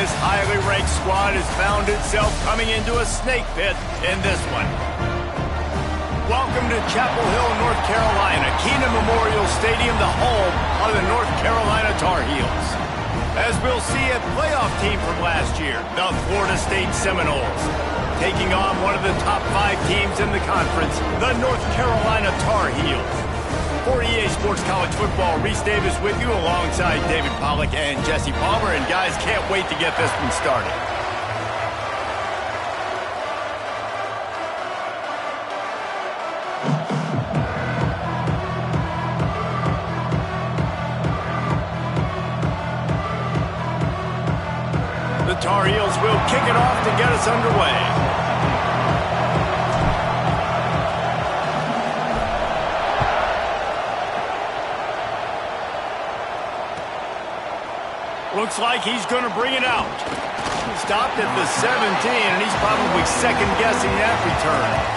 this highly ranked squad has found itself coming into a snake pit in this one. Welcome to Chapel Hill, North Carolina, Keenan Memorial Stadium, the home of the North Carolina Tar Heels. As we'll see, a playoff team from last year, the Florida State Seminoles, taking on one of the top 5 teams in the conference, the North Carolina Tar Heels. For EA Sports College Football, Reese Davis with you alongside David Pollack and Jesse Palmer. And guys, can't wait to get this one started. The Tar Heels will kick it off to get us underway. Looks like he's going to bring it out. Stopped at the 17, and he's probably second-guessing that return.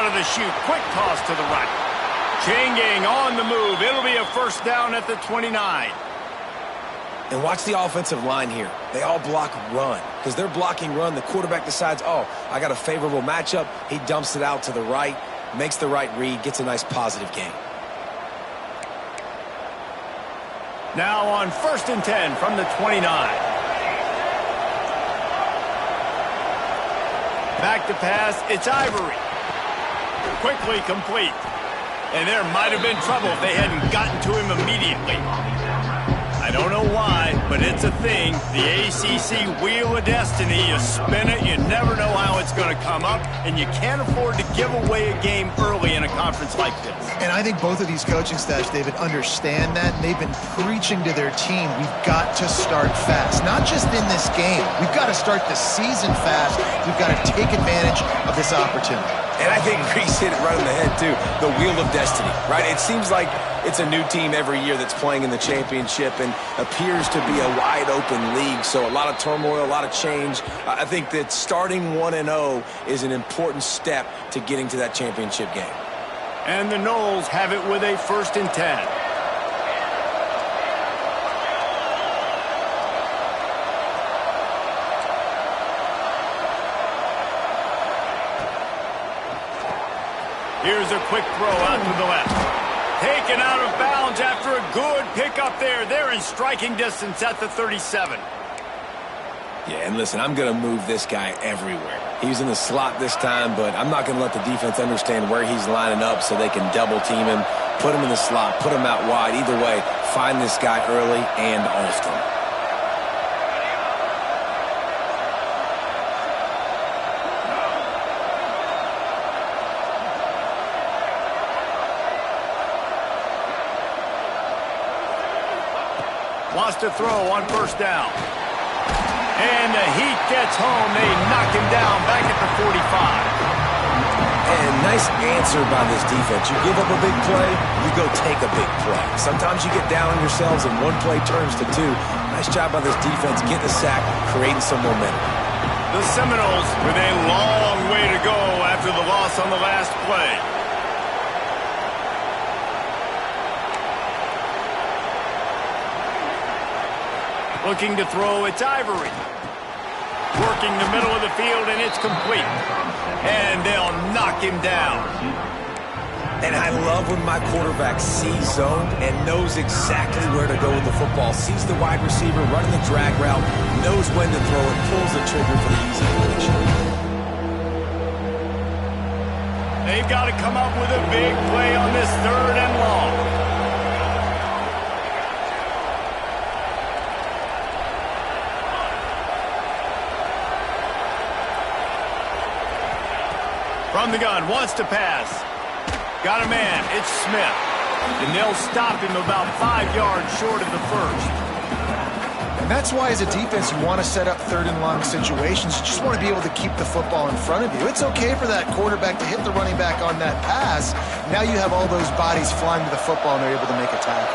The shoot, quick toss to the right. Chain gang on the move. It'll be a first down at the 29. And watch the offensive line here. They all block run. Because they're blocking run, the quarterback decides, oh, I got a favorable matchup. He dumps it out to the right, makes the right read, gets a nice positive gain. Now on 1st and 10 from the 29. Back to pass, it's Ivory. Quickly complete. And there might have been trouble if they hadn't gotten to him immediately. I don't know why, but it's a thing. The ACC Wheel of Destiny, you spin it, you never know how it's going to come up, and you can't afford to give away a game early in a conference like this. And I think both of these coaching staffs, David, understand that, and they've been preaching to their team, we've got to start fast. Not just in this game. We've got to start the season fast. We've got to take advantage of this opportunity. And I think Reese hit it right on the head, too. The Wheel of Destiny, right? It seems like it's a new team every year that's playing in the championship and appears to be a wide-open league. So a lot of turmoil, a lot of change. I think that starting 1-0 is an important step to getting to that championship game. And the Noles have it with a 1st and 10. Here's a quick throw out to the left. Taken out of bounds after a good pickup there. They're in striking distance at the 37. Yeah, and listen, I'm going to move this guy everywhere. He's in the slot this time, but I'm not going to let the defense understand where he's lining up so they can double team him, put him in the slot, put him out wide. Either way, find this guy early and often. Wants to throw on 1st down. And the heat gets home. They knock him down back at the 45. And nice answer by this defense. You give up a big play, you go take a big play. Sometimes you get down on yourselves and one play turns to 2. Nice job by this defense, getting a sack, creating some momentum. The Seminoles with a long way to go after the loss on the last play. Looking to throw, it's Ivory. Working the middle of the field, and it's complete. And they'll knock him down. And I love when my quarterback sees zone and knows exactly where to go with the football. Sees the wide receiver running the drag route, knows when to throw it, pulls the trigger for the easy completion. They've got to come up with a big play on this 3rd and long. From the gun, wants to pass. Got a man, it's Smith. And they'll stop him about 5 yards short of the first. And that's why, as a defense, you want to set up third and long situations. You just want to be able to keep the football in front of you. It's okay for that quarterback to hit the running back on that pass. Now you have all those bodies flying to the football, and they're able to make a tackle.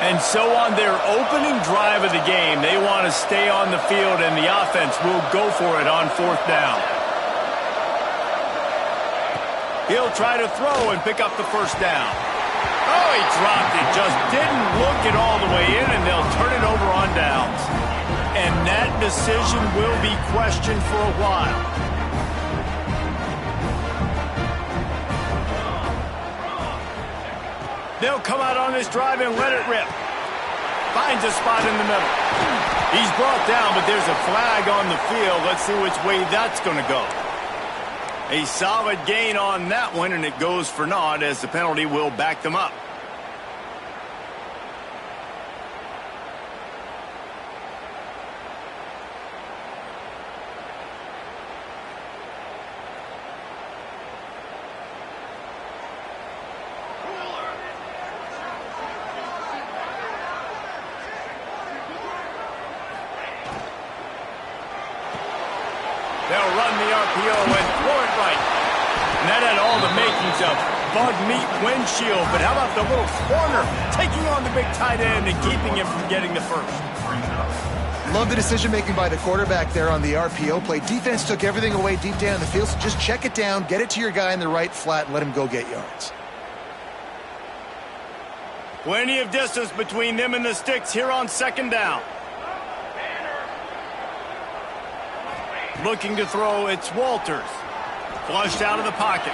And so on their opening drive of the game, they want to stay on the field, and the offense will go for it on 4th down. He'll try to throw and pick up the 1st down. Oh, he dropped it. Just didn't look it all the way in, and they'll turn it over on downs. And that decision will be questioned for a while. They'll come out on this drive and let it rip. Finds a spot in the middle. He's brought down, but there's a flag on the field. Let's see which way that's going to go. A solid gain on that one, and it goes for naught as the penalty will back them up. They'll run the RPO and throw it right. And that had all the makings of bug meat windshield. But how about the little corner taking on the big tight end and keeping him from getting the first? Love the decision-making by the quarterback there on the RPO play. Defense took everything away deep down the field, so just check it down, get it to your guy in the right flat, and let him go get yards. Plenty of distance between them and the sticks here on 2nd down. Looking to throw, it's Walters. Flushed out of the pocket.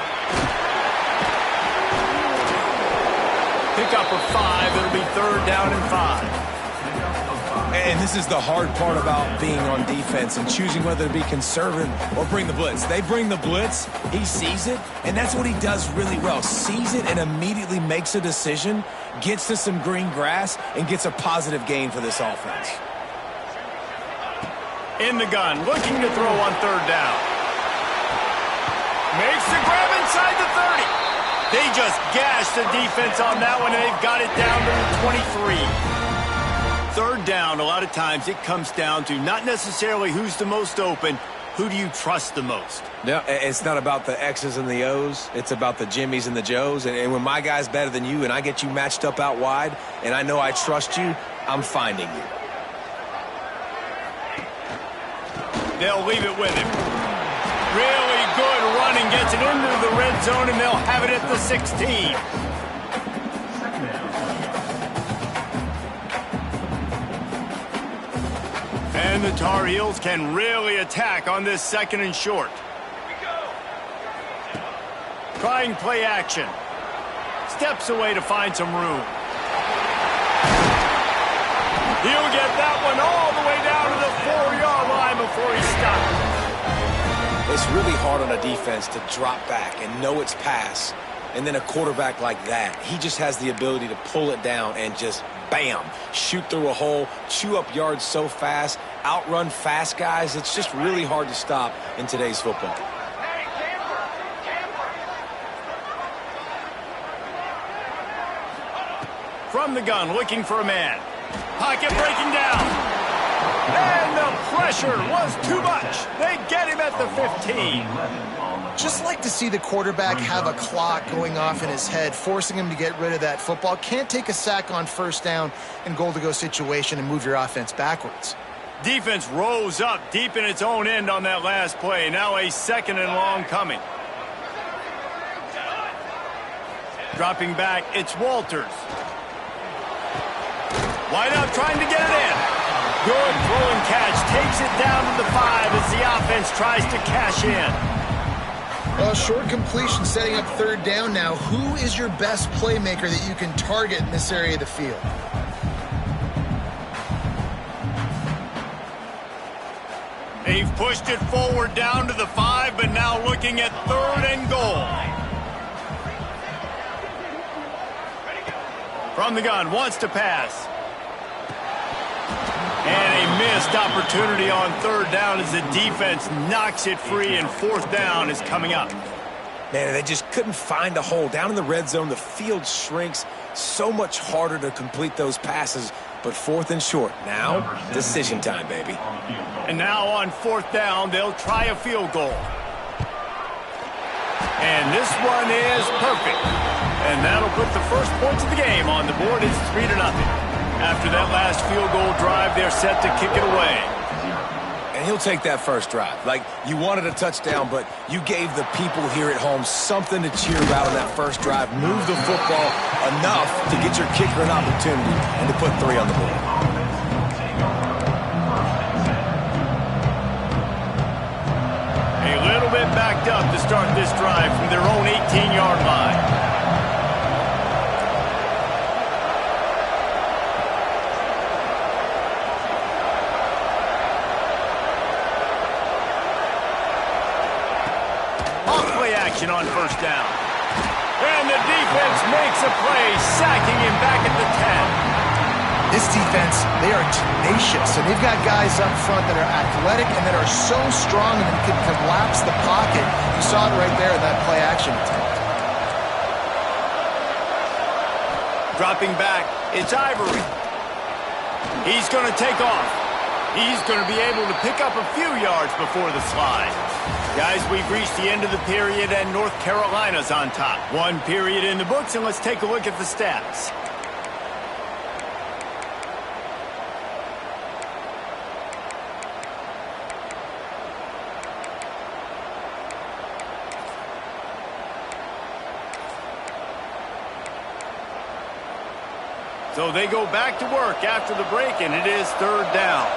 Pickup of 5. It'll be 3rd down and 5. And this is the hard part about being on defense and choosing whether to be conservative or bring the blitz. They bring the blitz, he sees it, and that's what he does really well. Sees it and immediately makes a decision, gets to some green grass, and gets a positive gain for this offense. In the gun, looking to throw on 3rd down. Makes the grab inside the 30. They just gashed the defense on that one, and they've got it down to the 23. 3rd down, a lot of times it comes down to not necessarily who's the most open, who do you trust the most? No, it's not about the X's and the O's. It's about the Jimmies and the Joes. And when my guy's better than you and I get you matched up out wide and I know I trust you, I'm finding you. They'll leave it with him. Really good running, gets it into the red zone, and they'll have it at the 16. And the Tar Heels can really attack on this 2nd and short. Trying play action. Steps away to find some room. He'll get that one all the way down to the 4-yard line before he stops. It's really hard on a defense to drop back and know it's pass. And then a quarterback like that, he just has the ability to pull it down and just, bam, shoot through a hole, chew up yards so fast, outrun fast guys. It's just really hard to stop in today's football. From the gun, looking for a man. Pocket breaking down. And the pressure was too much. They get him at the 15. Just like to see the quarterback have a clock going off in his head, forcing him to get rid of that football. Can't take a sack on 1st down and goal-to-go situation and move your offense backwards. Defense rose up deep in its own end on that last play. Now a 2nd and long coming. Dropping back, it's Walters. Wide out trying to get it in. Good throw and catch. Takes it down to the 5 as the offense tries to cash in. Well, short completion setting up 3rd down now. Who is your best playmaker that you can target in this area of the field? They've pushed it forward down to the 5, but now looking at 3rd and goal. From the gun, wants to pass. And a missed opportunity on 3rd down as the defense knocks it free, and 4th down is coming up. Man, they just couldn't find a hole. Down in the red zone, the field shrinks. So much harder to complete those passes. But 4th and short. Now, decision time, baby. And now on 4th down, they'll try a field goal. And this one is perfect. And that'll put the first points of the game on the board. It's 3-0. After that last field goal drive, they're set to kick it away. And he'll take that first drive. Like, you wanted a touchdown, but you gave the people here at home something to cheer about on that first drive. Move the football enough to get your kicker an opportunity and to put 3 on the board. A little bit backed up to start this drive from their own 18-yard line. On 1st down. And the defense makes a play, sacking him back at the 10. This defense, they are tenacious, and they've got guys up front that are athletic and that are so strong and can collapse the pocket. You saw it right there in that play action attempt. Dropping back, it's Ivory. He's going to take off. He's going to be able to pick up a few yards before the slide. Guys, we've reached the end of the period, and North Carolina's on top. 1 period in the books, and let's take a look at the stats. So they go back to work after the break, and it is 3rd down.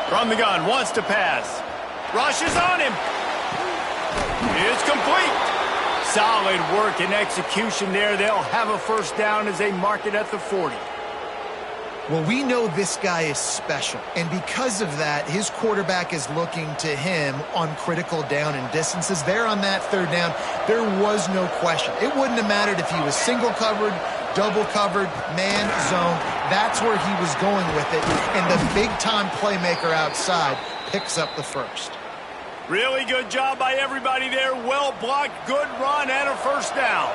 From the gun, wants to pass. Rushes on him. It's complete. Solid work and execution there. They'll have a 1st down as they mark it at the 40. Well, we know this guy is special, and because of that, his quarterback is looking to him on critical down and distances. There on that 3rd down, there was no question. It wouldn't have mattered if he was single covered, double covered, man, zone. That's where he was going with it, and the big-time playmaker outside picks up the 1st. Really good job by everybody there. Well blocked, good run, and a 1st down.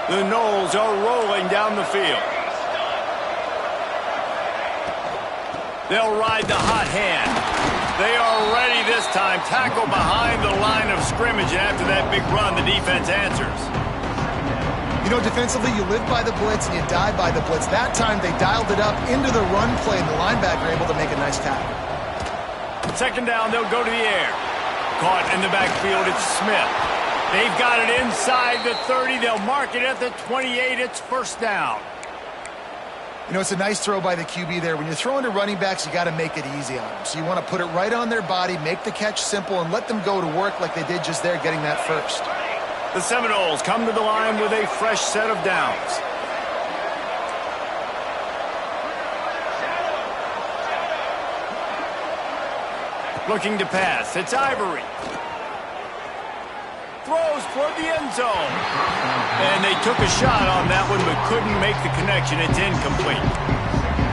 The Noles are rolling down the field. They'll ride the hot hand. They are ready this time. Tackle behind the line of scrimmage, and after that big run, the defense answers. You know, defensively, you live by the blitz and you die by the blitz. That time, they dialed it up into the run play, and the linebacker able to make a nice tackle. 2nd down, they'll go to the air. Caught in the backfield, it's Smith. They've got it inside the 30. They'll mark it at the 28. It's 1st down. You know, it's a nice throw by the QB there. When you're throwing to running backs, you got to make it easy on them. So you want to put it right on their body, make the catch simple, and let them go to work like they did just there, getting that 1st. The Seminoles come to the line with a fresh set of downs. Looking to pass, it's Ivory. Throws toward the end zone. And they took a shot on that one, but couldn't make the connection. It's incomplete.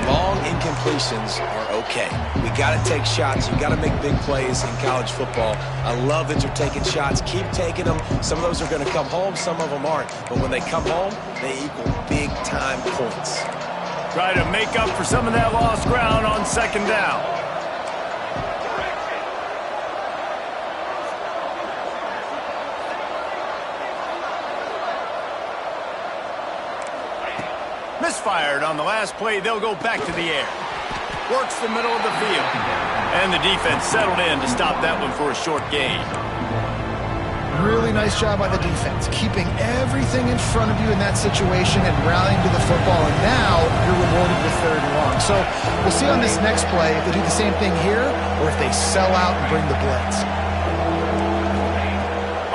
Long incompletions are okay. We got to take shots. You got to make big plays in college football. I love that you're taking shots. Keep taking them. Some of those are going to come home. Some of them aren't. But when they come home, they equal big-time points. Try to make up for some of that lost ground on 2nd down. Misfired on the last play. They'll go back to the air. Works the middle of the field. And the defense settled in to stop that one for a short gain. Really nice job by the defense, keeping everything in front of you in that situation and rallying to the football. And now you're rewarded with 3rd and long. So we'll see on this next play if they do the same thing here or if they sell out and bring the blitz.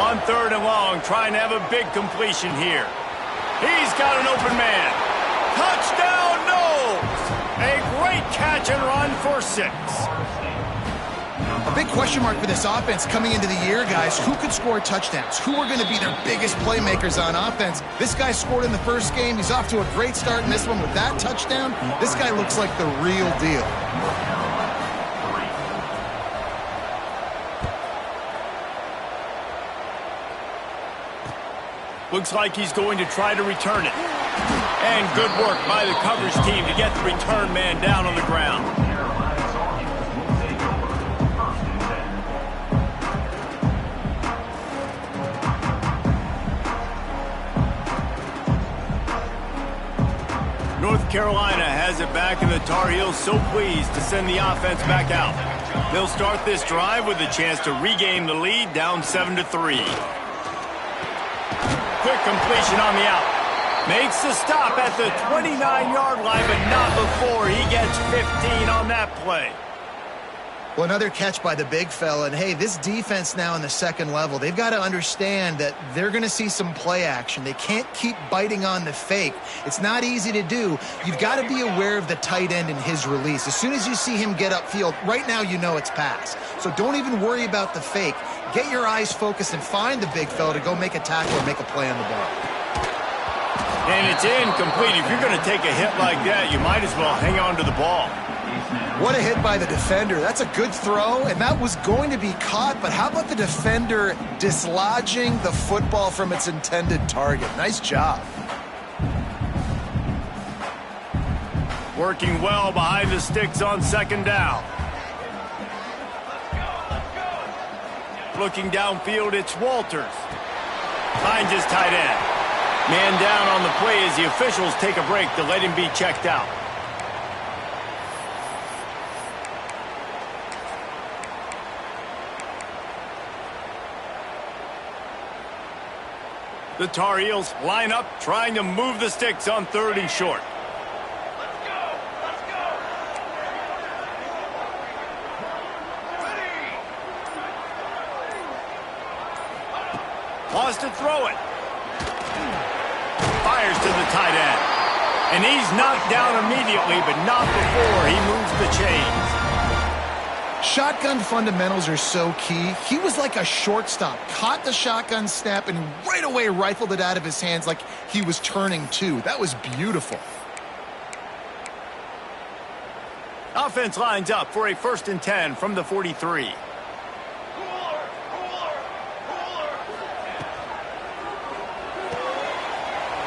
On 3rd and long, trying to have a big completion here. He's got an open man. Touchdown, Noles! A great catch and run for 6. A big question mark for this offense coming into the year, guys. Who could score touchdowns? Who are going to be their biggest playmakers on offense? This guy scored in the first game. He's off to a great start in this one with that touchdown. This guy looks like the real deal. Looks like he's going to try to return it. And good work by the coverage team to get the return man down on the ground. North Carolina has it back, and the Tar Heels so pleased to send the offense back out. They'll start this drive with a chance to regain the lead, down 7-3. Quick completion on the out. Makes the stop at the 29-yard line, but not before he gets 15 on that play. Well, another catch by the big fella. And, hey, this defense now in the second level, they've got to understand that they're going to see some play action. They can't keep biting on the fake. It's not easy to do. You've got to be aware of the tight end and his release. As soon as you see him get upfield, right now you know it's pass. So don't even worry about the fake. Get your eyes focused and find the big fella to go make a tackle or make a play on the ball. And it's incomplete. If you're going to take a hit like that, you might as well hang on to the ball. What a hit by the defender. That's a good throw, and that was going to be caught, but how about the defender dislodging the football from its intended target? Nice job. Working well behind the sticks on second down. Looking downfield, it's Walters. Finds his tight end. Man down on the play as the officials take a break to let him be checked out. The Tar Heels line up, trying to move the sticks on 3rd and short. Let's go! Ready! Wants to throw it. Fires to the tight end. And he's knocked down immediately, but not before he moves the chains. Shotgun fundamentals are so key. He was like a shortstop, caught the shotgun snap and right away rifled it out of his hands like he was turning two. That was beautiful. Offense lines up for a 1st and 10 from the 43.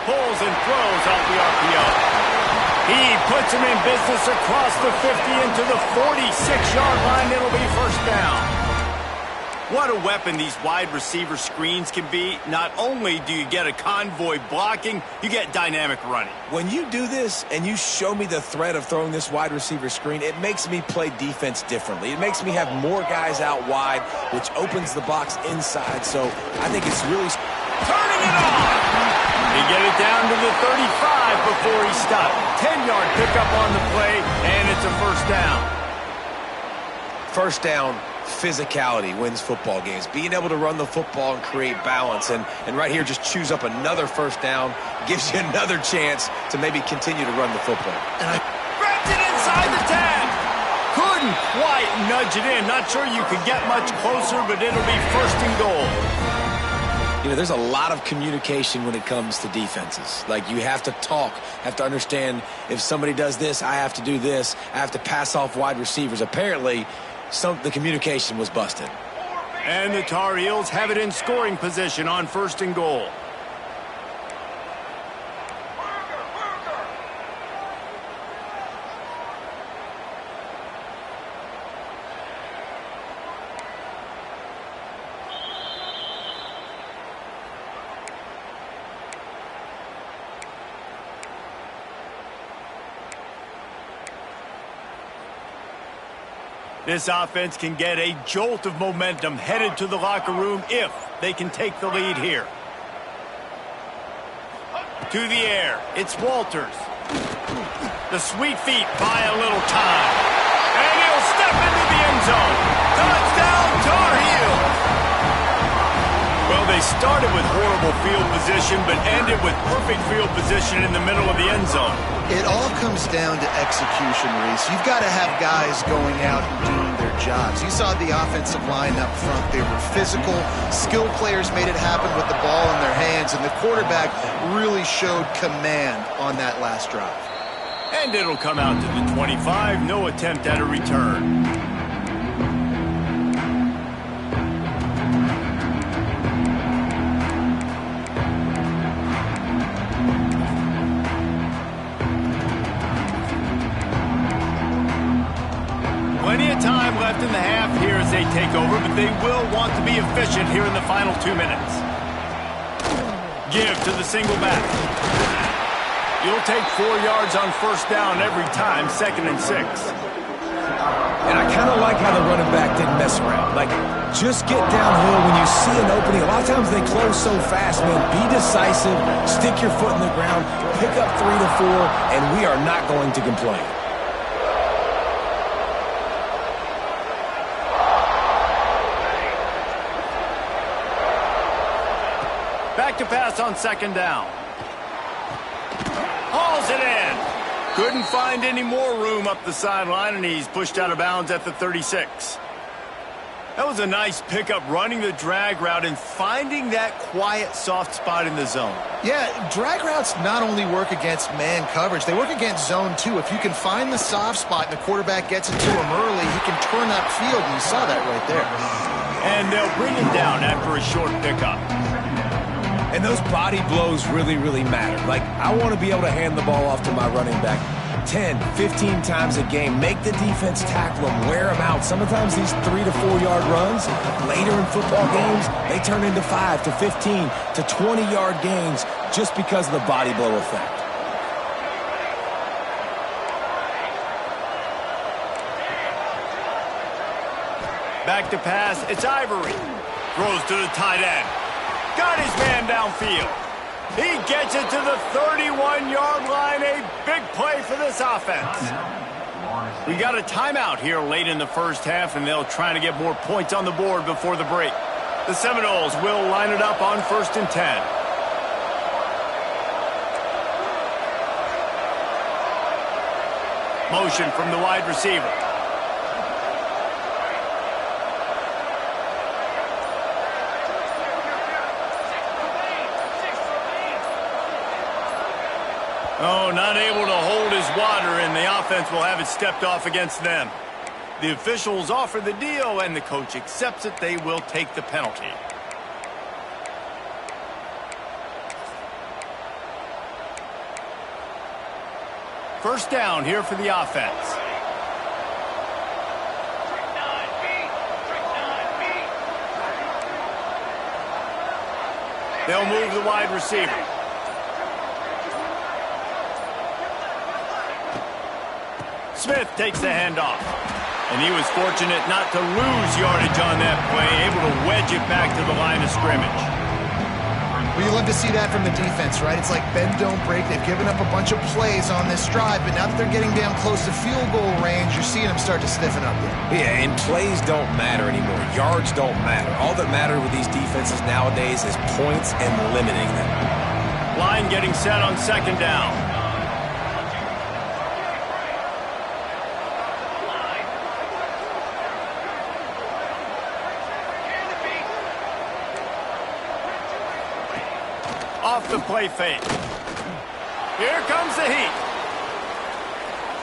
Pulls and throws off the RPO. He puts him in business across the 50 into the 46-yard line. It'll be 1st down. What a weapon these wide receiver screens can be. Not only do you get a convoy blocking, you get dynamic running. When you do this and you show me the threat of throwing this wide receiver screen, it makes me play defense differently. It makes me have more guys out wide, which opens the box inside. So I think it's really turning it on. They get it down to the 35 before he stopped. 10-yard pickup on the play, and it's a 1st down. 1st down, physicality wins football games. Being able to run the football and create balance. And right here, just choose up another 1st down, gives you another chance to maybe continue to run the football. Grabbed it inside the 10. Couldn't quite nudge it in. Not sure you could get much closer, but it'll be 1st and goal. You know, there's a lot of communication when it comes to defenses. Like, you have to talk, have to understand if somebody does this, I have to do this. I have to pass off wide receivers. Apparently, the communication was busted. And the Tar Heels have it in scoring position on 1st and goal. This offense can get a jolt of momentum headed to the locker room if they can take the lead here. To the air, it's Walters. The sweet feet buy a little time. And he'll step into the end zone. Touchdown, Tar Heels! Well, Well, they started with horrible field position, but ended with perfect field position in the middle of the end zone. It all comes down to execution, Reese. You've got to have guys going out and doing their jobs. You saw the offensive line up front. They were physical. Skilled players made it happen with the ball in their hands, and the quarterback really showed command on that last drive. And it'll come out to the 25. No attempt at a return. Plenty of time left in the half here as they take over, but they will want to be efficient here in the final 2 minutes. Give to the single back. You'll take 4 yards on first down every time, 2nd and 6. And I kind of like how the running back didn't mess around. Like, just get downhill when you see an opening. A lot of times they close so fast, man. Be decisive, stick your foot in the ground, pick up 3 to 4, and we are not going to complain. Back to pass on 2nd down. Hauls it in. Couldn't find any more room up the sideline, and he's pushed out of bounds at the 36. That was a nice pickup, running the drag route and finding that quiet, soft spot in the zone. Yeah, drag routes not only work against man coverage, they work against zone too. If you can find the soft spot and the quarterback gets it to him early, he can turn upfield, and you saw that right there. And they'll bring him down after a short pickup. And those body blows really, really matter. Like, I want to be able to hand the ball off to my running back 10, 15 times a game. Make the defense tackle them, wear them out. Sometimes these 3 to 4 yard runs, later in football games, they turn into 5 to 15 to 20 yard gains just because of the body blow effect. Back to pass, it's Ivory. Throws to the tight end. Got his man downfield. He gets it to the 31-yard line. A big play for this offense. We got a timeout here late in the first half, and they'll try to get more points on the board before the break. The Seminoles will line it up on 1st and 10. Motion from the wide receiver. Oh, not able to hold his water, and the offense will have it stepped off against them. The officials offer the deal, and the coach accepts it. They will take the penalty. First down here for the offense. They'll move the wide receiver. Smith takes the handoff. And he was fortunate not to lose yardage on that play, able to wedge it back to the line of scrimmage. Well, you love to see that from the defense, right? It's like bend, don't break. They've given up a bunch of plays on this drive, but now that they're getting down close to field goal range, you're seeing them start to stiffen up there. Yeah, and plays don't matter anymore. Yards don't matter. All that matters with these defenses nowadays is points and limiting them. Line getting set on 2nd down. Off the play fake. Here comes the heat.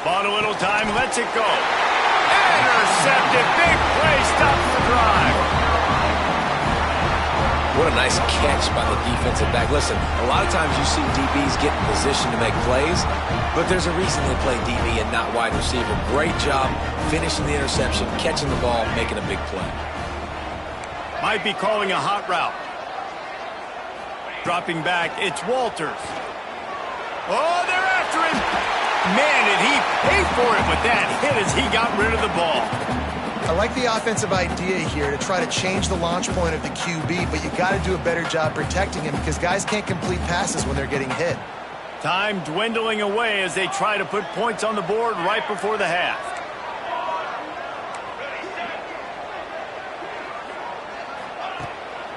Bought a little time, lets it go. Intercepted. Big play, stops the drive. What a nice catch by the defensive back. Listen, a lot of times you see DBs get in position to make plays, but there's a reason they play DB and not wide receiver. Great job finishing the interception, catching the ball, making a big play. Might be calling a hot route. Dropping back, it's Walters. Oh, they're after him. Man, did he pay for it with that hit as he got rid of the ball. I like the offensive idea here to try to change the launch point of the QB, but you got to do a better job protecting him because guys can't complete passes when they're getting hit. Time dwindling away as they try to put points on the board right before the half.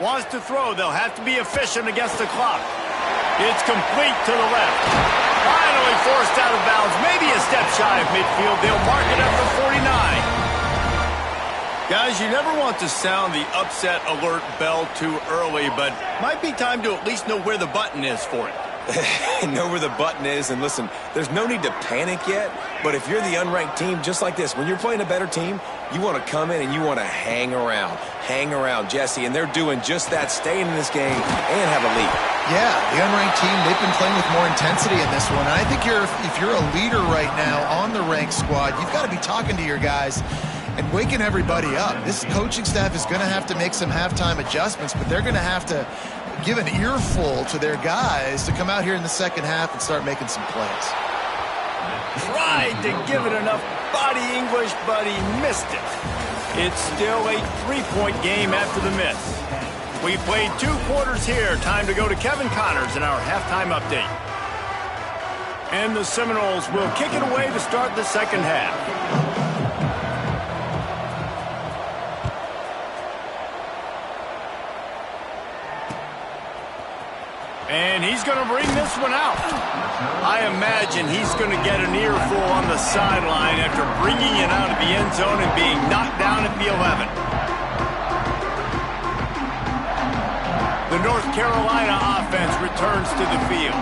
Wants to throw. They'll have to be efficient against the clock. It's complete to the left. Finally forced out of bounds. Maybe a step shy of midfield. They'll mark it up for 49. Guys, you never want to sound the upset alert bell too early, but might be time to at least know where the button is for it. Know where the button is, and listen, there's no need to panic yet, but if you're the unranked team, just like this, when you're playing a better team, you want to come in and you want to hang around, Jesse, and they're doing just that, staying in this game and have a lead. Yeah, the unranked team, they've been playing with more intensity in this one, and I think if you're a leader right now on the ranked squad, you've got to be talking to your guys and waking everybody up. This coaching staff is going to have to make some halftime adjustments, but they're going to have to give an earful to their guys to come out here in the second half and start making some plays. Tried to give it enough body English, but he missed it. It's still a three-point game after the miss. We played 2 quarters here. Time to go to Kevin Connors in our halftime update. And the Seminoles will kick it away to start the second half. And he's going to bring this one out. I imagine he's going to get an earful on the sideline after bringing it out of the end zone and being knocked down at the 11. The North Carolina offense returns to the field.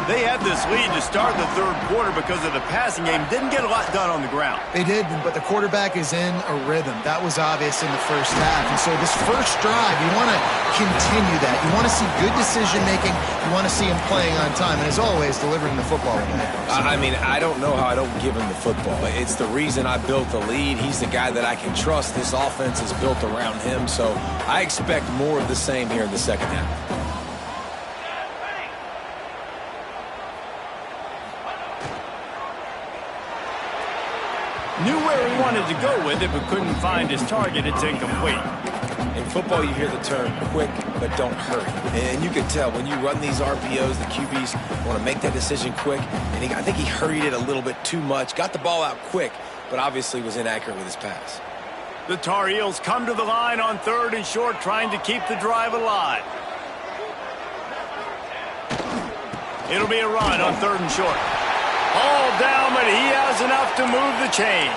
They had this lead to start the third quarter because of the passing game. Didn't get a lot done on the ground. They did, but the quarterback is in a rhythm. That was obvious in the first half. And so this first drive, you want to continue that. You want to see good decision-making. You want to see him playing on time. And as always, delivering the football. I mean, I don't know how I don't give him the football. It's the reason I built the lead. He's the guy that I can trust. This offense is built around him. So I expect more of the same here in the second half. Knew where he wanted to go with it, but couldn't find his target. It's incomplete. In football, you hear the term quick, but don't hurry. And you can tell when you run these RPOs, the QBs want to make that decision quick. And I think he hurried it a little bit too much. Got the ball out quick, but obviously was inaccurate with his pass. The Tar Heels come to the line on 3rd and short, trying to keep the drive alive. It'll be a run on 3rd and short. All down, but he has enough to move the chains.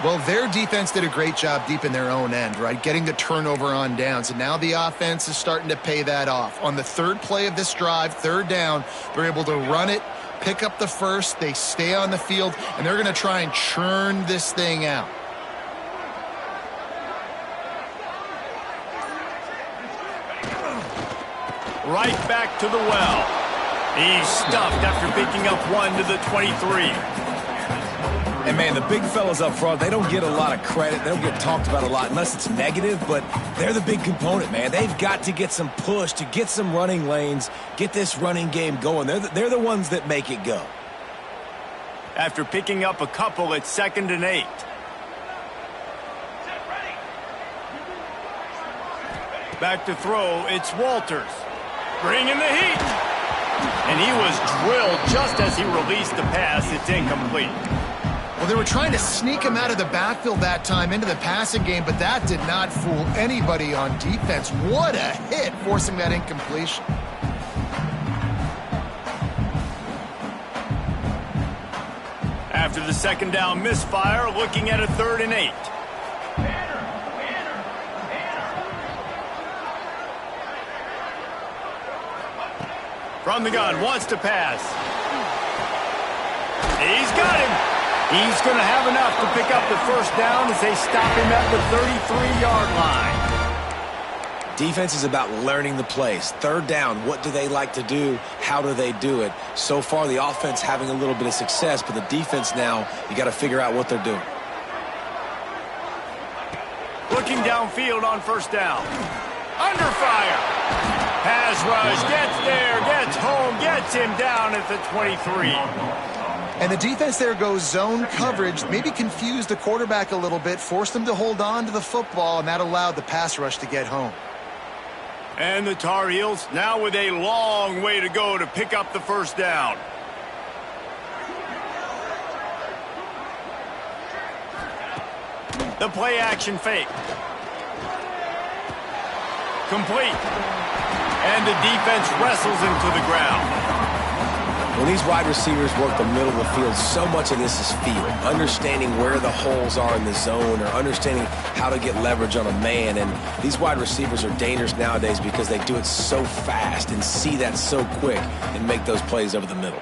Well, their defense did a great job deep in their own end, right? Getting the turnover on downs. And now the offense is starting to pay that off. On the 3rd play of this drive, 3rd down, they're able to run it, pick up the first, they stay on the field, and they're going to try and churn this thing out. Right back to the well. He's stuffed after picking up 1 to the 23. And, man, the big fellas up front, they don't get a lot of credit. They don't get talked about a lot unless it's negative, but they're the big component, man. They've got to get some push, to get some running lanes, get this running game going. They're the ones that make it go. After picking up a couple, it's 2nd and 8. Back to throw, it's Walters. Bringing the heat. And he was drilled just as he released the pass. It's incomplete. Well, they were trying to sneak him out of the backfield that time into the passing game, but that did not fool anybody on defense. What a hit, forcing that incompletion. After the 2nd down misfire, looking at a 3rd and 8. From the gun, wants to pass. He's got him. He's going to have enough to pick up the 1st down as they stop him at the 33-yard line. Defense is about learning the plays. 3rd down, what do they like to do? How do they do it? So far, the offense having a little bit of success, but the defense now, you got to figure out what they're doing. Looking downfield on 1st down. Under fire. Pass rush, gets there, gets home, gets him down at the 23. And the defense there goes zone coverage, maybe confused the quarterback a little bit, forced him to hold on to the football, and that allowed the pass rush to get home. And the Tar Heels now with a long way to go to pick up the 1st down. The play action fake. Complete. And the defense wrestles him to the ground. When these wide receivers work the middle of the field, so much of this is feel. Understanding where the holes are in the zone or understanding how to get leverage on a man. And these wide receivers are dangerous nowadays because they do it so fast and see that so quick and make those plays over the middle.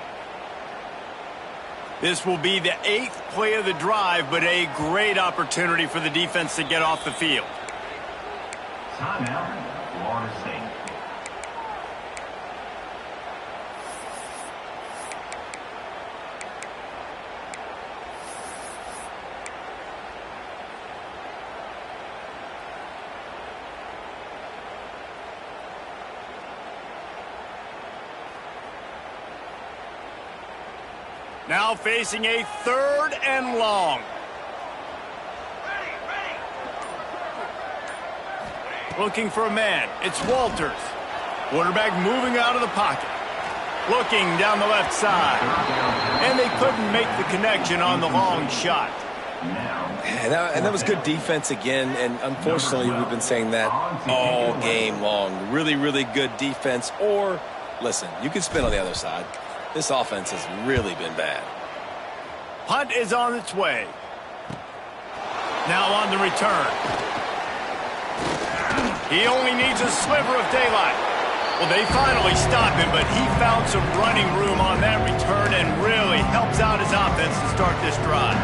This will be the 8th play of the drive, but a great opportunity for the defense to get off the field. Timeout, Florida State. Now facing a 3rd and long. Looking for a man. It's Walters. Quarterback moving out of the pocket. Looking down the left side. And they couldn't make the connection on the long shot. And that was good defense again, and unfortunately we've been saying that all game long. Really, really good defense. Or, listen, you can spin on the other side. This offense has really been bad. Punt is on its way. Now on the return. He only needs a sliver of daylight. Well, they finally stopped him, but he found some running room on that return and really helps out his offense to start this drive.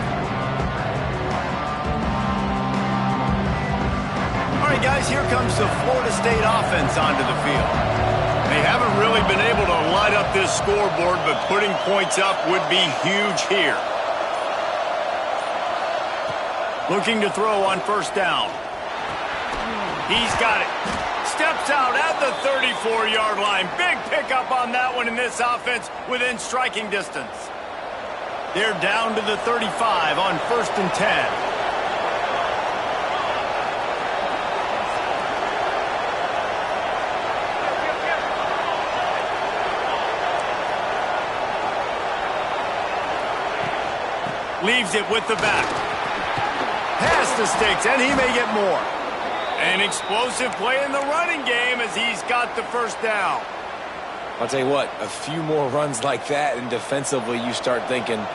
All right, guys, here comes the Florida State offense onto the field. They haven't really been able to light up this scoreboard, but putting points up would be huge here. Looking to throw on 1st down. He's got it. Steps out at the 34-yard line. Big pickup on that one in this offense within striking distance. They're down to the 35 on 1st and 10. Leaves it with the back. Past the sticks, and he may get more. An explosive play in the running game as he's got the 1st down. I'll tell you what, a few more runs like that, and defensively you start thinking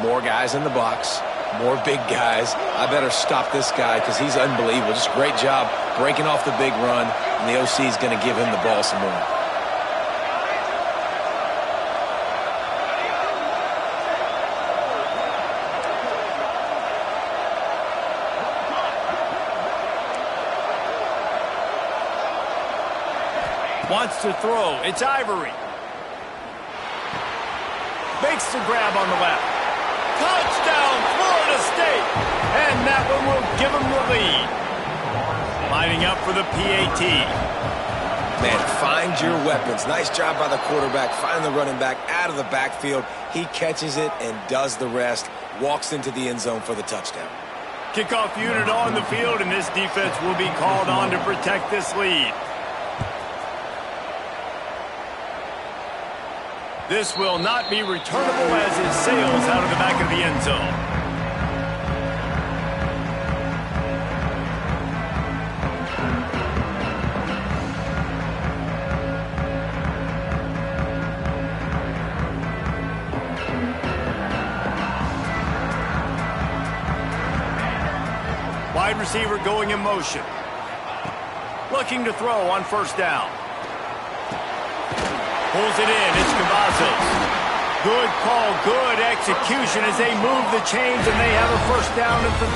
more guys in the box, more big guys. I better stop this guy because he's unbelievable. Just great job breaking off the big run, and the OC is going to give him the ball some more. Wants to throw. It's Ivory. Makes the grab on the left. Touchdown, Florida State. And that one will give them the lead. Lining up for the PAT. Man, find your weapons. Nice job by the quarterback. Find the running back out of the backfield. He catches it and does the rest. Walks into the end zone for the touchdown. Kickoff unit on the field, and this defense will be called on to protect this lead. This will not be returnable as it sails out of the back of the end zone. Wide receiver going in motion. Looking to throw on 1st down. Pulls it in. It's Cavazos. Good call, good execution as they move the chains, and they have a 1st down at the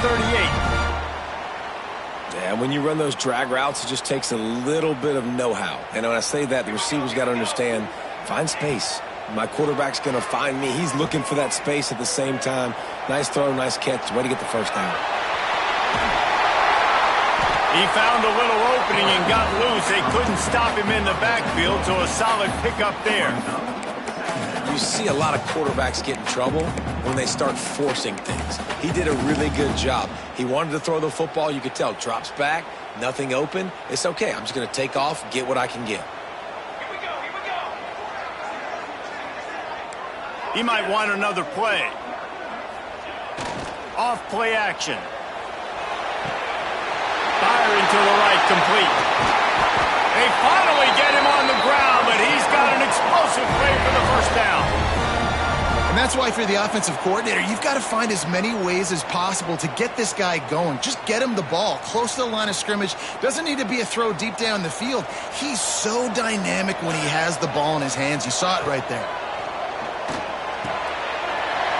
38. Yeah, when you run those drag routes, it just takes a little bit of know-how. And when I say that, the receiver's got to understand, find space. My quarterback's going to find me. He's looking for that space at the same time. Nice throw, nice catch. Way to get the 1st down. He found a little opening and got loose. They couldn't stop him in the backfield, so a solid pickup there. You see a lot of quarterbacks get in trouble when they start forcing things. He did a really good job. He wanted to throw the football. You could tell. Drops back, nothing open. It's okay. I'm just going to take off, get what I can get. Here we go, here we go. He might want another play. Off play action. Firing to the right, complete. They finally get him on the ground, but he's got an explosive play for the first down. And that's why for the offensive coordinator, you've got to find as many ways as possible to get this guy going. Just get him the ball close to the line of scrimmage. Doesn't need to be a throw deep down the field. He's so dynamic when he has the ball in his hands. You saw it right there.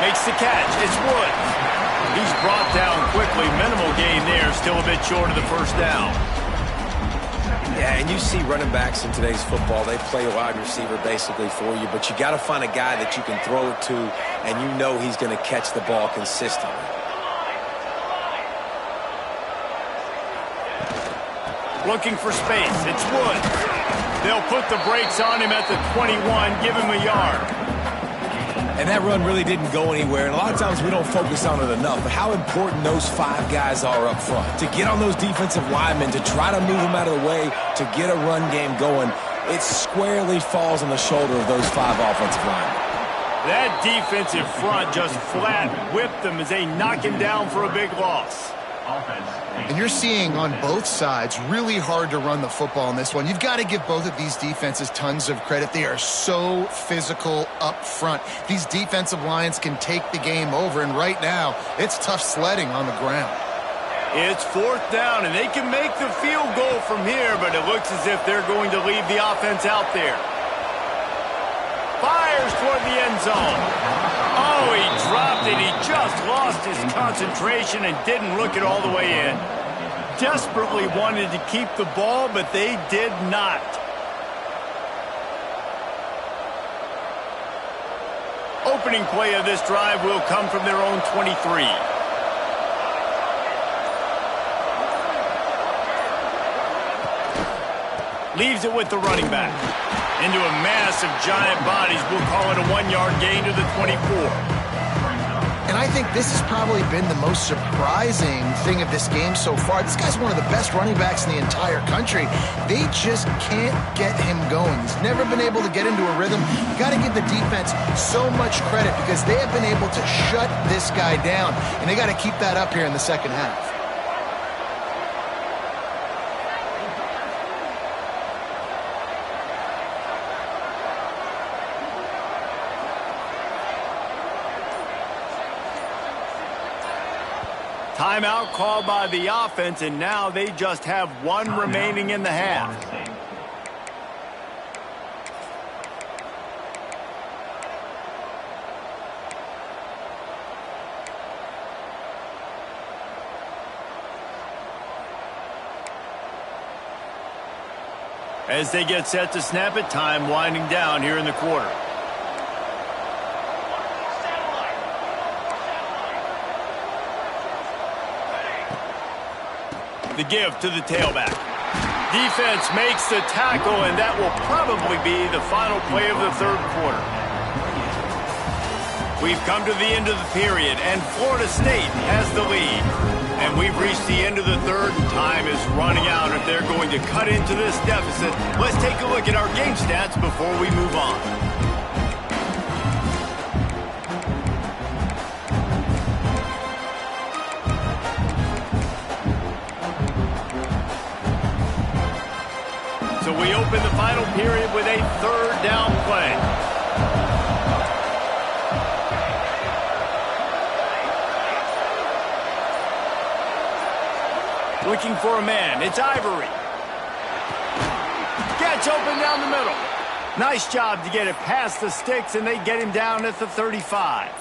Makes the catch. It's Woods. He's brought down quickly. Minimal gain there. Still a bit short of the first down. Yeah, and you see running backs in today's football, they play a wide receiver basically for you, but you got to find a guy that you can throw it to, and you know he's going to catch the ball consistently. Looking for space. It's Woods. They'll put the brakes on him at the 21, give him a yard. And that run really didn't go anywhere, and a lot of times we don't focus on it enough, but how important those 5 guys are up front. To get on those defensive linemen, to try to move them out of the way, to get a run game going, it squarely falls on the shoulder of those 5 offensive linemen. That defensive front just flat whipped them as they knock him down for a big loss. And you're seeing on both sides really hard to run the football in this one. You've got to give both of these defenses tons of credit. They are so physical up front. These defensive lines can take the game over, and right now it's tough sledding on the ground. It's 4th down, and they can make the field goal from here, but it looks as if they're going to leave the offense out there. Fires toward the end zone. Oh, he dropped it. He just lost his concentration and didn't look it all the way in. Desperately wanted to keep the ball, but they did not. Opening play of this drive will come from their own 23. Leaves it with the running back. Into a mass of giant bodies. We'll call it a 1-yard gain to the 24. And I think this has probably been the most surprising thing of this game so far. This guy's one of the best running backs in the entire country. They just can't get him going. He's never been able to get into a rhythm. You got to give the defense so much credit because they have been able to shut this guy down, and they got to keep that up here in the second half. Timeout called by the offense, and now they just have 1 remaining in the half. As they get set to snap it, time winding down here in the quarter. The give to the tailback. Defense makes the tackle, and that will probably be the final play of the 3rd quarter. We've come to the end of the period, and Florida State has the lead. And we've reached the end of the 3rd, and time is running out if they're going to cut into this deficit. Let's take a look at our game stats before we move on. So we open the final period with a 3rd down play. Looking for a man. It's Ivory. Gets open down the middle. Nice job to get it past the sticks, and they get him down at the 35.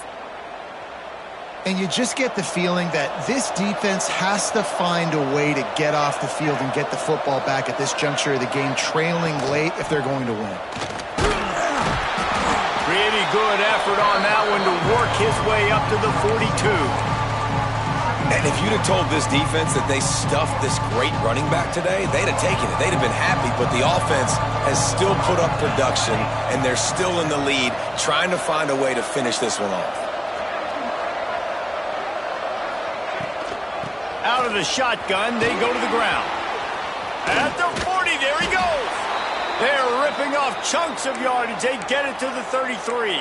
And you just get the feeling that this defense has to find a way to get off the field and get the football back at this juncture of the game, trailing late if they're going to win. Pretty good effort on that one to work his way up to the 42. And if you'd have told this defense that they stuffed this great running back today, they'd have taken it. They'd have been happy, but the offense has still put up production, and they're still in the lead, trying to find a way to finish this one off. Out of the shotgun, they go to the ground. At the 40, there he goes. They're ripping off chunks of yardage. They get it to the 33.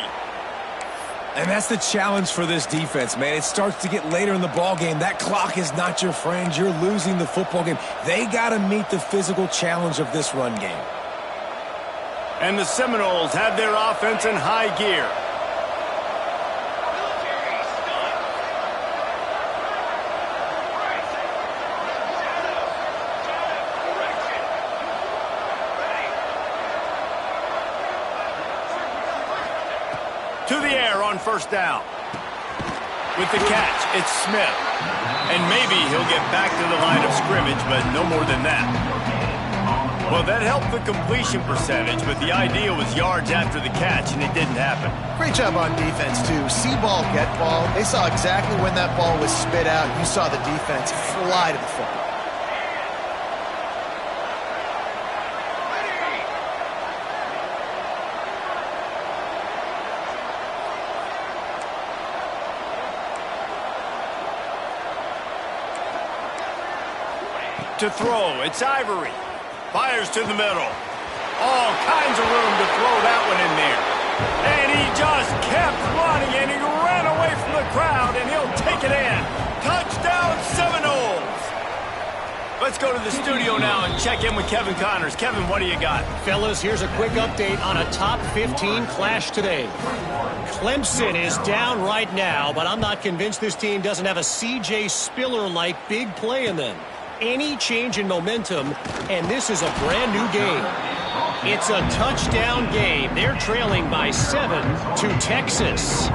And that's the challenge for this defense, man. It starts to get later in the ball game. That clock is not your friend. You're losing the football game. They got to meet the physical challenge of this run game. And the Seminoles have their offense in high gear. To the air on first down. With the catch, it's Smith. And maybe he'll get back to the line of scrimmage, but no more than that. Well, that helped the completion percentage, but the idea was yards after the catch, and it didn't happen. Great job on defense, too. See ball, get ball. They saw exactly when that ball was spit out. You saw the defense fly to the football. To throw, it's Ivory. Fires to the middle. All kinds of room to throw that one in there. And he just kept running, and he ran away from the crowd, and he'll take it in. Touchdown, Seminoles! Let's go to the studio now and check in with Kevin Connors. Kevin, what do you got? Fellas, here's a quick update on a top 15 clash today. Clemson is down right now, but I'm not convinced this team doesn't have a C.J. Spiller-like big play in them. Any change in momentum, and this is a brand new game. It's a touchdown game. They're trailing by 7 to Texas.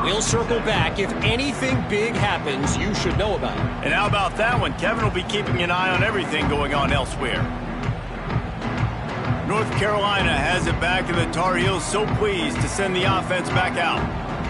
We'll circle back. If anything big happens, you should know about it. And how about that one? Kevin will be keeping an eye on everything going on elsewhere. North Carolina has it back, and the Tar Heels so pleased to send the offense back out.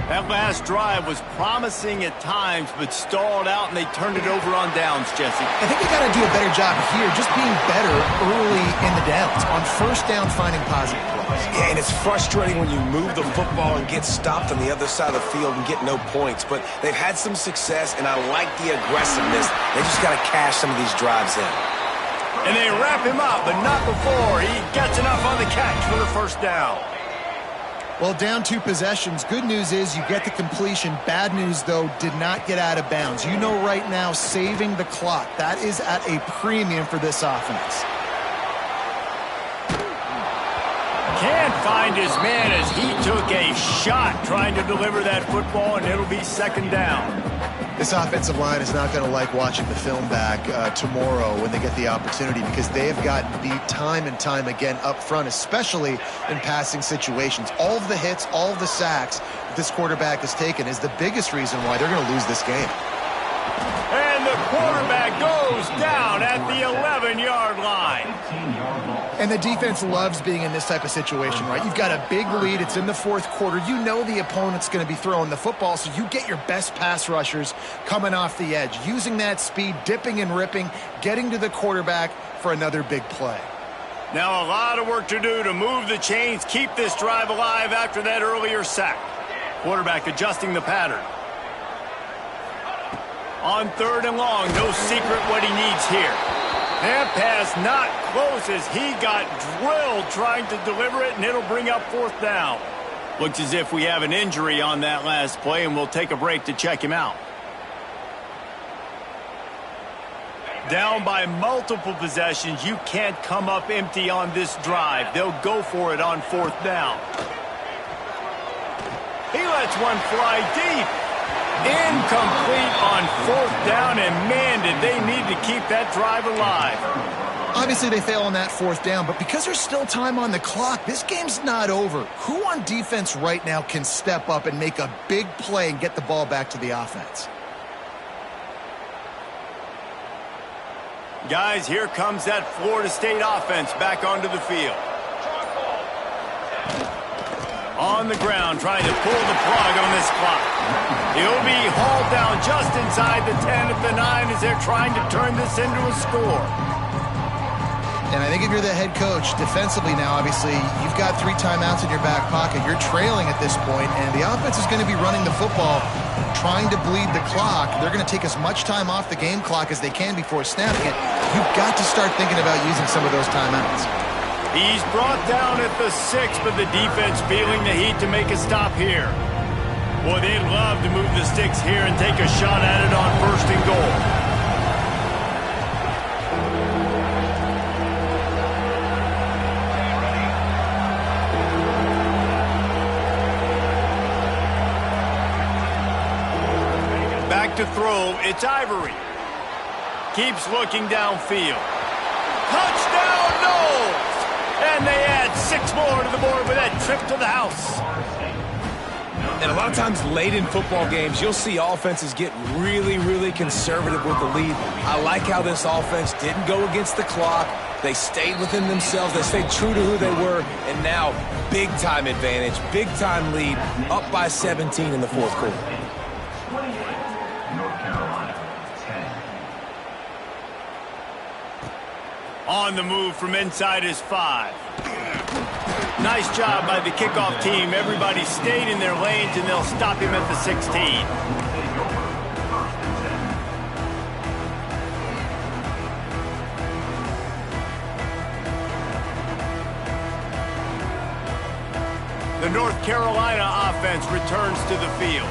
That last drive was promising at times, but stalled out, and they turned it over on downs, Jesse. I think they got to do a better job here, just being better early in the downs. On first down, finding positive plays. Yeah, and it's frustrating when you move the football and get stopped on the other side of the field and get no points. But they've had some success, and I like the aggressiveness. They just got to cash some of these drives in. And they wrap him up, but not before he gets enough on the catch for the first down. Well, down 2 possessions. Good news is you get the completion. Bad news, though, did not get out of bounds. You know right now, saving the clock. That is at a premium for this offense. Can't find his man as he took a shot trying to deliver that football, and it'll be second down. This offensive line is not going to like watching the film back tomorrow when they get the opportunity, because they have gotten beat time and time again up front, especially in passing situations. All of the hits, all of the sacks that this quarterback has taken is the biggest reason why they're going to lose this game. And the quarterback goes down at the 11-yard line. And the defense loves being in this type of situation, right? You've got a big lead. It's in the fourth quarter. You know the opponent's going to be throwing the football, so you get your best pass rushers coming off the edge, using that speed, dipping and ripping, getting to the quarterback for another big play. Now a lot of work to do to move the chains, keep this drive alive after that earlier sack. Quarterback adjusting the pattern. On third and long, no secret what he needs here. That pass not close as he got drilled trying to deliver it, and it'll bring up fourth down. Looks as if we have an injury on that last play, and we'll take a break to check him out. Down by multiple possessions, you can't come up empty on this drive. They'll go for it on fourth down. He lets one fly deep. Incomplete on fourth down, and man, did they need to keep that drive alive. Obviously, they fail on that fourth down, but because there's still time on the clock, this game's not over. Who on defense right now can step up and make a big play and get the ball back to the offense? Guys, here comes that Florida State offense back onto the field. On the ground, trying to pull the plug on this clock. He'll be hauled down just inside the 10 at the 9 as they're trying to turn this into a score. And I think if you're the head coach, defensively now, obviously, you've got 3 timeouts in your back pocket. You're trailing at this point, and the offense is going to be running the football, trying to bleed the clock. They're going to take as much time off the game clock as they can before snapping it. You've got to start thinking about using some of those timeouts. He's brought down at the 6, but the defense feeling the heat to make a stop here. Boy, they'd love to move the sticks here and take a shot at it on 1st and goal. Back to throw, it's Ivory. Keeps looking downfield. Touchdown, Knowles! And they add 6 more to the board with that trip to the house. And a lot of times late in football games, you'll see offenses get really, really conservative with the lead. I like how this offense didn't go against the clock. They stayed within themselves. They stayed true to who they were. And now, big-time advantage, big-time lead, up by 17 in the 4th quarter. North Carolina, 10. On the move from inside his 5. Nice job by the kickoff team. Everybody stayed in their lanes, and they'll stop him at the 16. The North Carolina offense returns to the field.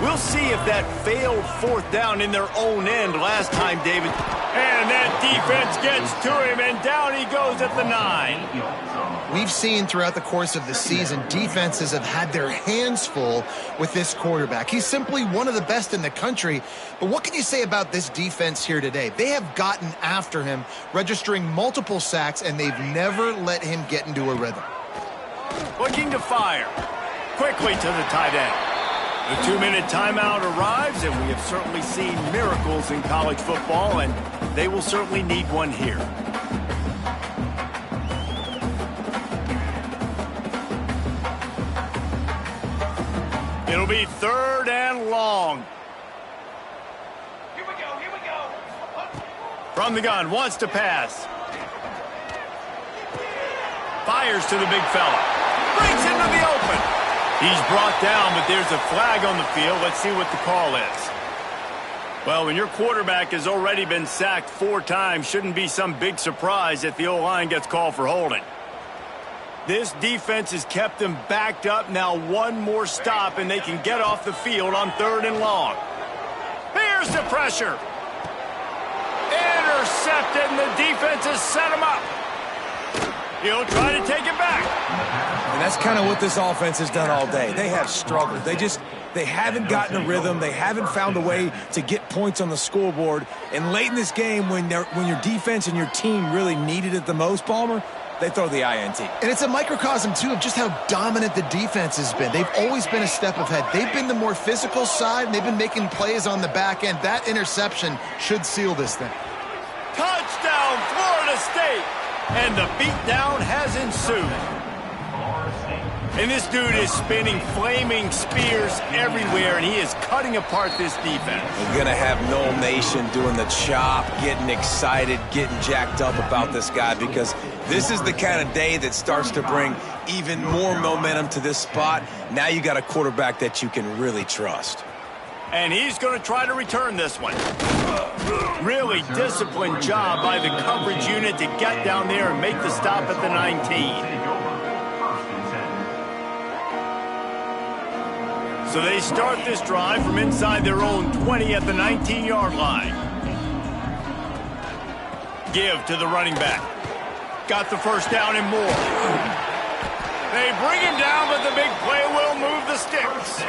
We'll see if that failed 4th down in their own end last time, David. And that defense gets to him, and down he goes at the 9. We've seen throughout the course of the season, defenses have had their hands full with this quarterback. He's simply one of the best in the country. But what can you say about this defense here today? They have gotten after him, registering multiple sacks, and they've never let him get into a rhythm. Looking to fire. Quickly to the tight end. The 2-minute timeout arrives, and we have certainly seen miracles in college football, and they will certainly need one here. It'll be 3rd and long. Here we go, here we go. From the gun, wants to pass. Fires to the big fella. Brings into the open. He's brought down, but there's a flag on the field. Let's see what the call is. Well, when your quarterback has already been sacked 4 times, shouldn't be some big surprise if the O-line gets called for holding. This defense has kept them backed up. Now 1 more stop, and they can get off the field on 3rd and long. Here's the pressure. Intercepted, and the defense has set him up. He'll try to take it back. And that's kind of what this offense has done all day. They have struggled. They haven't gotten a rhythm. They haven't found a way to get points on the scoreboard. And late in this game, when your defense and your team really needed it the most, Palmer, they throw the INT. And it's a microcosm, too, of just how dominant the defense has been. They've always been a step ahead. They've been the more physical side, and they've been making plays on the back end. That interception should seal this thing. Touchdown, Florida State! And the beatdown has ensued. And this dude is spinning flaming spears everywhere, and he is cutting apart this defense. We're going to have Noel Nation doing the chop, getting excited, getting jacked up about this guy, because this is the kind of day that starts to bring even more momentum to this spot. Now you got a quarterback that you can really trust. And he's going to try to return this one. Really disciplined job by the coverage unit to get down there and make the stop at the 19. So they start this drive from inside their own 20 at the 19-yard line. Give to the running back. Got the 1st down and more. They bring him down, but the big play will move the sticks.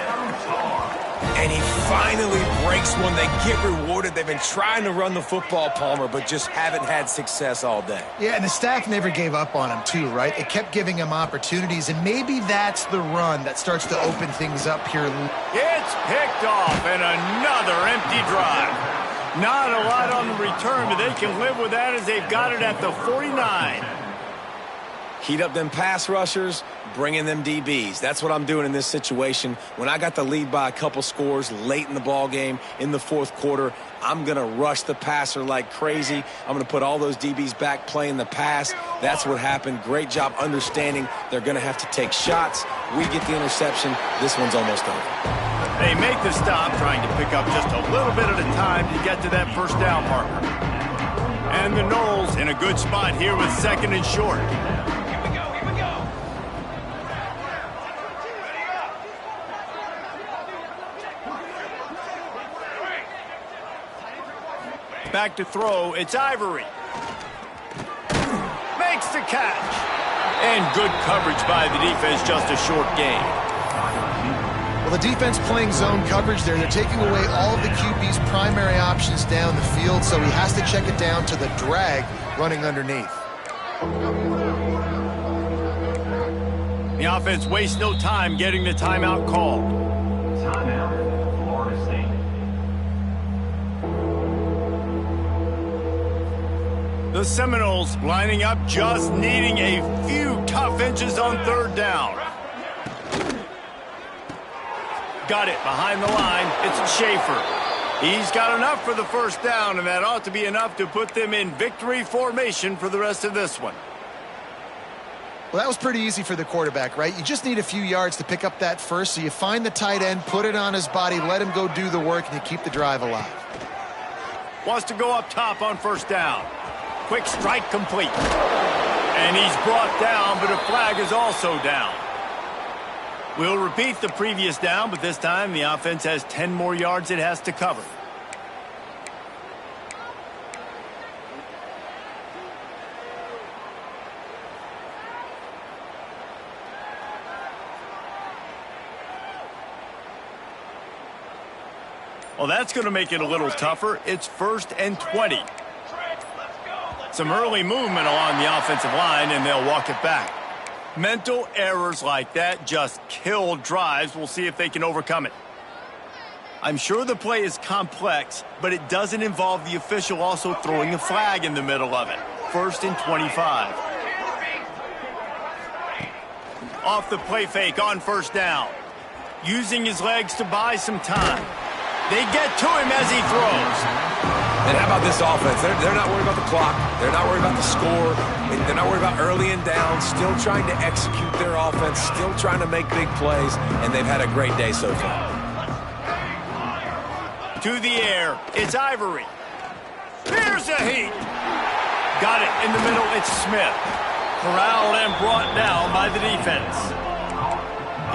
And he finally breaks one. They get rewarded. They've been trying to run the football, Palmer, but just haven't had success all day. Yeah, and the staff never gave up on him, too, right? It kept giving him opportunities, and maybe that's the run that starts to open things up here. It's picked off, and another empty drive. Not a lot on the return, but they can live with that as they've got it at the 49. Heat up them pass rushers, bring in them DBs. That's what I'm doing in this situation. When I got the lead by a couple scores late in the ball game in the 4th quarter, I'm going to rush the passer like crazy. I'm going to put all those DBs back playing the pass. That's what happened. Great job understanding they're going to have to take shots. We get the interception. This one's almost over. They make the stop, trying to pick up just a little bit at a time to get to that 1st down marker. And the Noles in a good spot here with 2nd and short. Back to throw, it's Ivory. Makes the catch. And good coverage by the defense, just a short gain. Well, the defense playing zone coverage there. They're taking away all of the QB's primary options down the field, so he has to check it down to the drag running underneath. The offense wastes no time getting the timeout called. Timeout, Florida State. The Seminoles lining up, just needing a few tough inches on third down. Got it behind the line. It's Schaefer. He's got enough for the first down, and that ought to be enough to put them in victory formation for the rest of this one. Well, that was pretty easy for the quarterback, right? You just need a few yards to pick up that first, so you find the tight end, put it on his body, let him go do the work, and you keep the drive alive. Wants to go up top on first down. Quick strike complete. And he's brought down, but a flag is also down. We'll repeat the previous down, but this time the offense has 10 more yards it has to cover. Well, that's going to make it a little tougher. It's 1st and 20. Some early movement along the offensive line, and they'll walk it back. Mental errors like that just kill drives. We'll see if they can overcome it. I'm sure the play is complex, but it doesn't involve the official also throwing a flag in the middle of it. 1st and 25. Off the play fake on first down. Using his legs to buy some time. They get to him as he throws. And how about this offense? They're not worried about the clock. They're not worried about the score. They're not worried about early and down. Still trying to execute their offense. Still trying to make big plays. And they've had a great day so far. To the air. It's Ivory. Here's a heat. Got it in the middle. It's Smith. Corralled and brought down by the defense.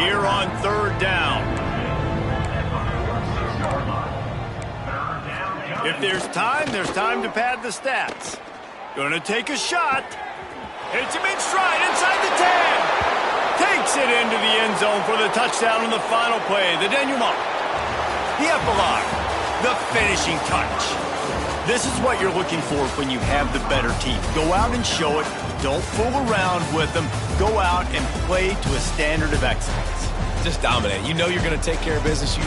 Here on third down. If there's time to pad the stats. Gonna take a shot. Hits him in stride inside the 10. Takes it into the end zone for the touchdown on the final play. The denouement. The epilogue. The finishing touch. This is what you're looking for when you have the better team. Go out and show it. Don't fool around with them. Go out and play to a standard of excellence. Just dominate. You know you're going to take care of business.